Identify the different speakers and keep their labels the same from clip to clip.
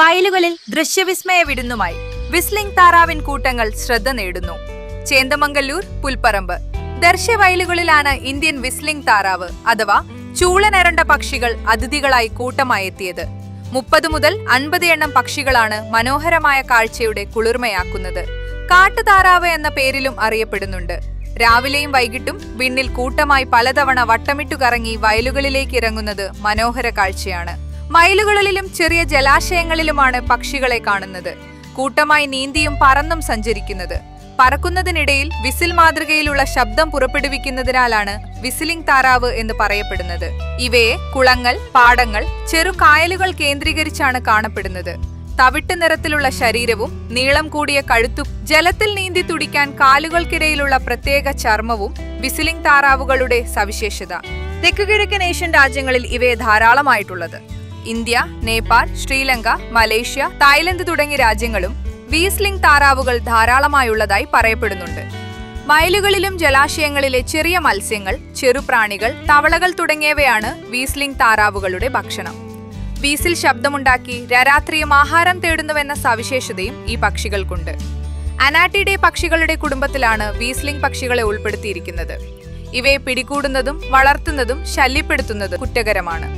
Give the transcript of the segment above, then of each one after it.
Speaker 1: വയലുകളിൽ ദൃശ്യവിസ്മയ വിരുന്നുമായി വിസ്ലിംഗ് താറാവിൻ കൂട്ടങ്ങൾ ശ്രദ്ധ നേടുന്നു. ചേന്ദമംഗല്ലൂർ, പുൽപ്പറമ്പ് ദർശ്യവയലുകളിലാണ് ഇന്ത്യൻ വിസ്ലിംഗ് താറാവ് അഥവാ ചൂളനരണ്ട പക്ഷികൾ അതിഥികളായി കൂട്ടമായി എത്തിയത്. 30 മുതൽ 50 എണ്ണം പക്ഷികളാണ് മനോഹരമായ കാഴ്ചയുടെ കുളിർമയാക്കുന്നത്. കാട്ടുതാറാവ് എന്ന പേരിലും അറിയപ്പെടുന്നുണ്ട്. രാവിലെയും വൈകിട്ടും വിണ്ണിൽ കൂട്ടമായി പലതവണ വട്ടമിട്ടു കറങ്ങി വയലുകളിലേക്ക് ഇറങ്ങുന്നത് മനോഹര കാഴ്ചയാണ്. മയിലുകളിലും ചെറിയ ജലാശയങ്ങളിലുമാണ് പക്ഷികളെ കാണുന്നത്. കൂട്ടമായി നീന്തിയും പറന്നും സഞ്ചരിക്കുന്നത്. പറക്കുന്നതിനിടയിൽ വിസിൽ മാതൃകയിലുള്ള ശബ്ദം പുറപ്പെടുവിക്കുന്നതിനാലാണ് വിസിലിംഗ് താറാവ് എന്ന് പറയപ്പെടുന്നത്. ഇവയെ കുളങ്ങൾ, പാടങ്ങൾ, ചെറു കായലുകൾ കേന്ദ്രീകരിച്ചാണ് കാണപ്പെടുന്നത്. തവിട്ട് നിറത്തിലുള്ള ശരീരവും നീളം കൂടിയ കഴുത്തും ജലത്തിൽ നീന്തി തുടിക്കാൻ കാലുകൾക്കിടയിലുള്ള പ്രത്യേക ചർമ്മവും വിസിലിംഗ് താറാവുകളുടെ സവിശേഷത. തെക്കുകിഴക്കൻ ഏഷ്യൻ രാജ്യങ്ങളിൽ ഇവയെ ധാരാളമായിട്ടുള്ളത്. ഇന്ത്യ, നേപ്പാൾ, ശ്രീലങ്ക, മലേഷ്യ, തായ്ലൻഡ് തുടങ്ങിയ രാജ്യങ്ങളും വീസ്ലിംഗ് താറാവുകൾ ധാരാളമായുള്ളതായി പറയപ്പെടുന്നുണ്ട്. വയലുകളിലും ജലാശയങ്ങളിലെ ചെറിയ മത്സ്യങ്ങൾ, ചെറുപ്രാണികൾ, തവളകൾ തുടങ്ങിയവയാണ് വീസ്ലിംഗ് താറാവുകളുടെ ഭക്ഷണം. വീസിൽ ശബ്ദമുണ്ടാക്കി രാത്രിയും ആഹാരം തേടുന്നുവെന്ന സവിശേഷതയും ഈ പക്ഷികൾക്കുണ്ട്. അനാട്ടിഡേ പക്ഷികളുടെ കുടുംബത്തിലാണ് വീസ്ലിംഗ് പക്ഷികളെ ഉൾപ്പെടുത്തിയിരിക്കുന്നത്. ഇവയെ പിടികൂടുന്നതും വളർത്തുന്നതും ശല്യപ്പെടുത്തുന്നതും കുറ്റകരമാണ്.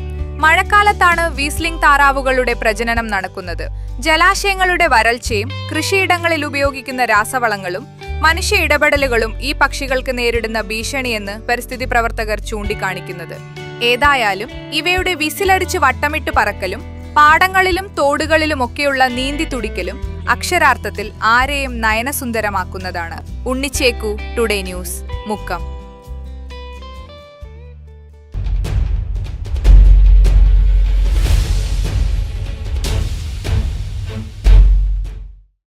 Speaker 1: മഴക്കാലത്താണ് വീസ്ലിംഗ് താറാവുകളുടെ പ്രജനനം നടക്കുന്നത്. ജലാശയങ്ങളുടെ വരൾച്ചയും കൃഷിയിടങ്ങളിൽ ഉപയോഗിക്കുന്ന രാസവളങ്ങളും മനുഷ്യ ഇടപെടലുകളും ഈ പക്ഷികൾക്ക് നേരിടുന്ന ഭീഷണിയെന്ന് പരിസ്ഥിതി പ്രവർത്തകർ ചൂണ്ടിക്കാണിക്കുന്നത്. ഏതായാലും ഇവയുടെ വിസിലടിച്ച് വട്ടമിട്ട് പറക്കലും പാടങ്ങളിലും തോടുകളിലുമൊക്കെയുള്ള നീന്തി തുടിക്കലും അക്ഷരാർത്ഥത്തിൽ ആരെയും നയനസുന്ദരമാക്കുന്നതാണ്. Unnichekku, today news, Mukkam.